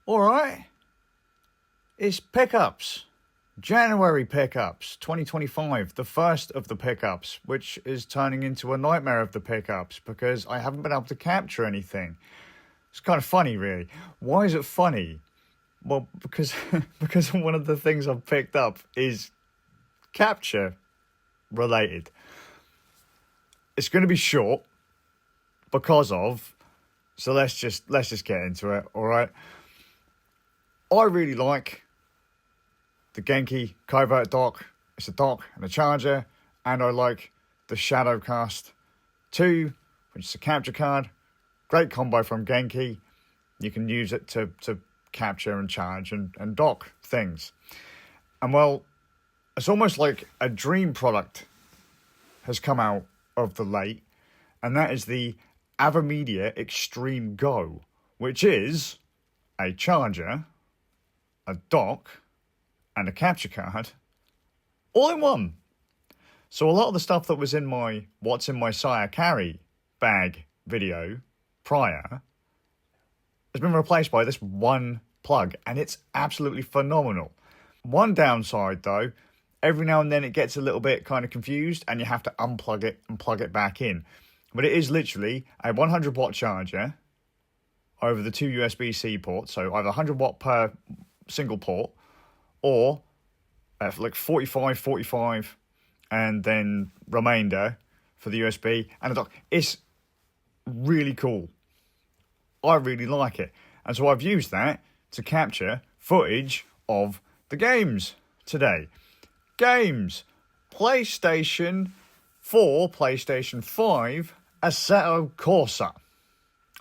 Alright. It's pickups. January pickups, 2025, the first of the pickups, which is turning into a nightmare of the pickups because I haven't been able to capture anything. It's kind of funny, really. Why is it funny? Well, because one of the things I've picked up is capture related. It's going to be short because of, so let's just get into it, all right? I really like the Genki Covert dock. It's a dock and a charger, and I like the Shadowcast 2, which is a capture card. Great combo from Genki. You can use it to capture and charge and dock things. And well, it's almost like a dream product has come out of the late, and that is the AverMedia Extreme Go, which is a charger, a dock, and a capture card, all in one. So a lot of the stuff that was in my What's in My Sire Carry bag video prior has been replaced by this one plug, and it's absolutely phenomenal. One downside though, every now and then it gets a little bit kind of confused and you have to unplug it and plug it back in. But it is literally a 100 watt charger over the two USB-C ports, so either 100 watt per single port, or like 45, and then remainder for the USB and a dock. It's really cool. I really like it. And so I've used that to capture footage of the games today. Games. PlayStation 4, PlayStation 5, Assetto Corsa.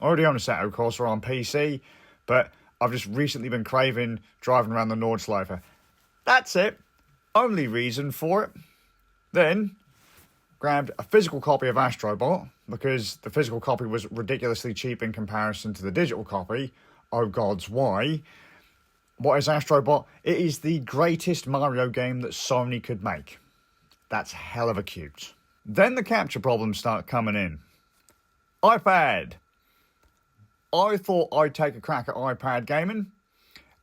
I already own Assetto Corsa on PC, but I've just recently been craving driving around the Nordschleife. That's it. Only reason for it. Then, grabbed a physical copy of Astrobot, because the physical copy was ridiculously cheap in comparison to the digital copy. Oh gods, why? What is Astrobot? It is the greatest Mario game that Sony could make. That's hell of a cute. Then the capture problems start coming in. iPad. I thought I'd take a crack at iPad gaming,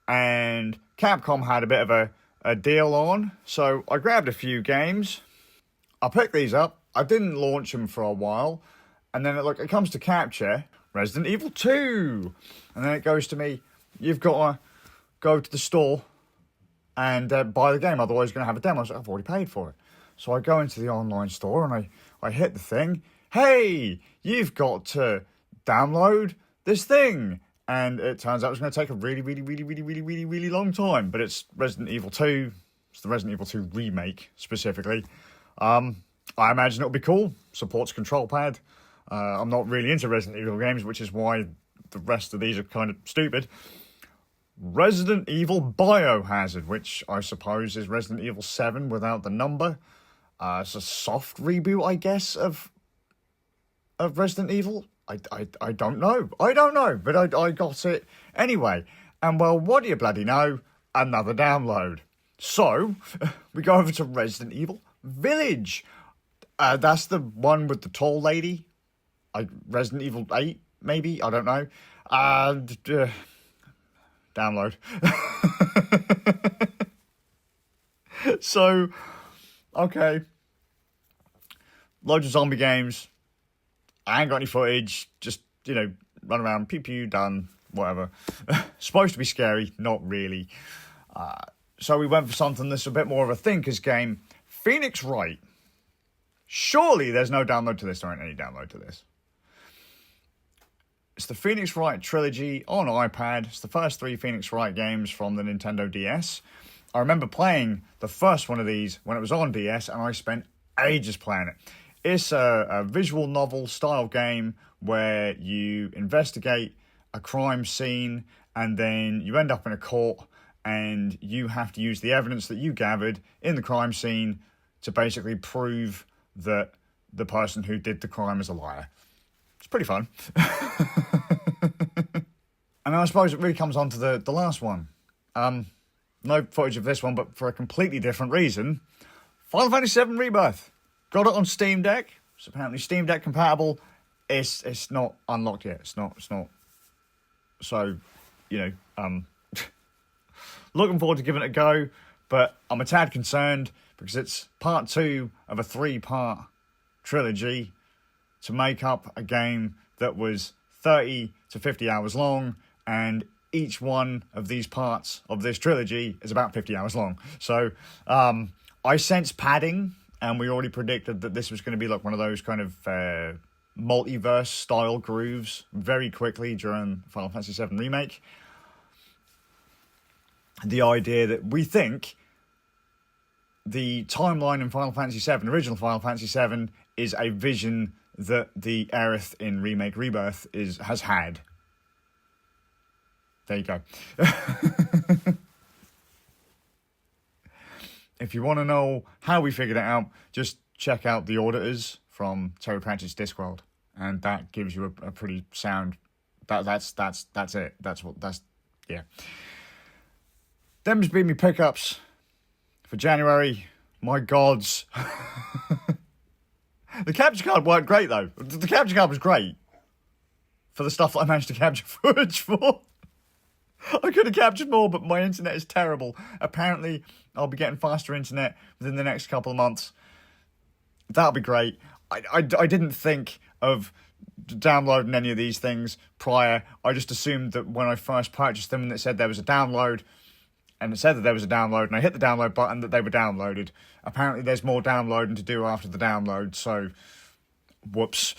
and Capcom had a bit of a deal on, so I grabbed a few games. I picked these up. I didn't launch them for a while, and then it comes to capture, Resident Evil 2, and then it goes to me, you've got to go to the store and buy the game, otherwise you're going to have a demo. I was like, I've already paid for it. So I go into the online store and I hit the thing. Hey, you've got to download this thing. And it turns out it's going to take a really long time. But it's Resident Evil 2. It's the Resident Evil 2 remake, specifically. I imagine it'll be cool. Supports control pad. I'm not really into Resident Evil games, which is why the rest of these are kind of stupid. Resident Evil Biohazard, which I suppose is Resident Evil 7 without the number. It's a soft reboot, I guess, of Resident Evil. I don't know. But I got it anyway. And well, what do you bloody know? Another download. So, we go over to Resident Evil Village. That's the one with the tall lady. Resident Evil 8, maybe? I don't know. Download. So, okay. Loads of zombie games. I ain't got any footage. Just, run around, pew pew, done, whatever. Supposed to be scary, not really. So we went for something that's a bit more of a thinkers game. Phoenix Wright. Surely there's no download to this. There ain't any download to this. It's the Phoenix Wright trilogy on iPad. It's the first 3 Phoenix Wright games from the Nintendo DS. I remember playing the first one of these when it was on DS, and I spent ages playing it. It's a visual novel style game where you investigate a crime scene and then you end up in a court and you have to use the evidence that you gathered in the crime scene to basically prove that the person who did the crime is a liar. It's pretty fun. And I suppose it really comes on to the last one. No footage of this one, but for a completely different reason. Final Fantasy VII Rebirth. Got it on Steam Deck. It's apparently Steam Deck compatible. It's not unlocked yet. It's not. So, looking forward to giving it a go, but I'm a tad concerned because it's part 2 of a 3-part trilogy to make up a game that was 30 to 50 hours long, and each one of these parts of this trilogy is about 50 hours long. So I sense padding, and we already predicted that this was going to be like one of those kind of multiverse style grooves very quickly during Final Fantasy VII Remake. The idea that we think the timeline in Final Fantasy VII, original Final Fantasy VII, is a vision that the Aerith in Remake Rebirth has had. There you go. If you want to know how we figured it out, just check out The Auditors from Terry Pratchett's Discworld, and that gives you a pretty sound. That's it. Yeah. Them's been me pickups for January. My gods. The capture card worked great, though. The capture card was great for the stuff that I managed to capture footage for. I could have captured more, but my internet is terrible. Apparently, I'll be getting faster internet within the next couple of months. That'll be great. I didn't think of downloading any of these things prior. I just assumed that when I first purchased them and it said there was a download, and it said that there was a download, and I hit the download button, that they were downloaded. Apparently, there's more downloading to do after the download, so whoops.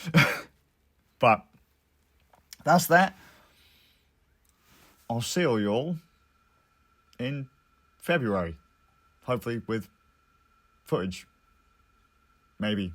But that's that. I'll see all y'all in February. Hopefully with footage. Maybe.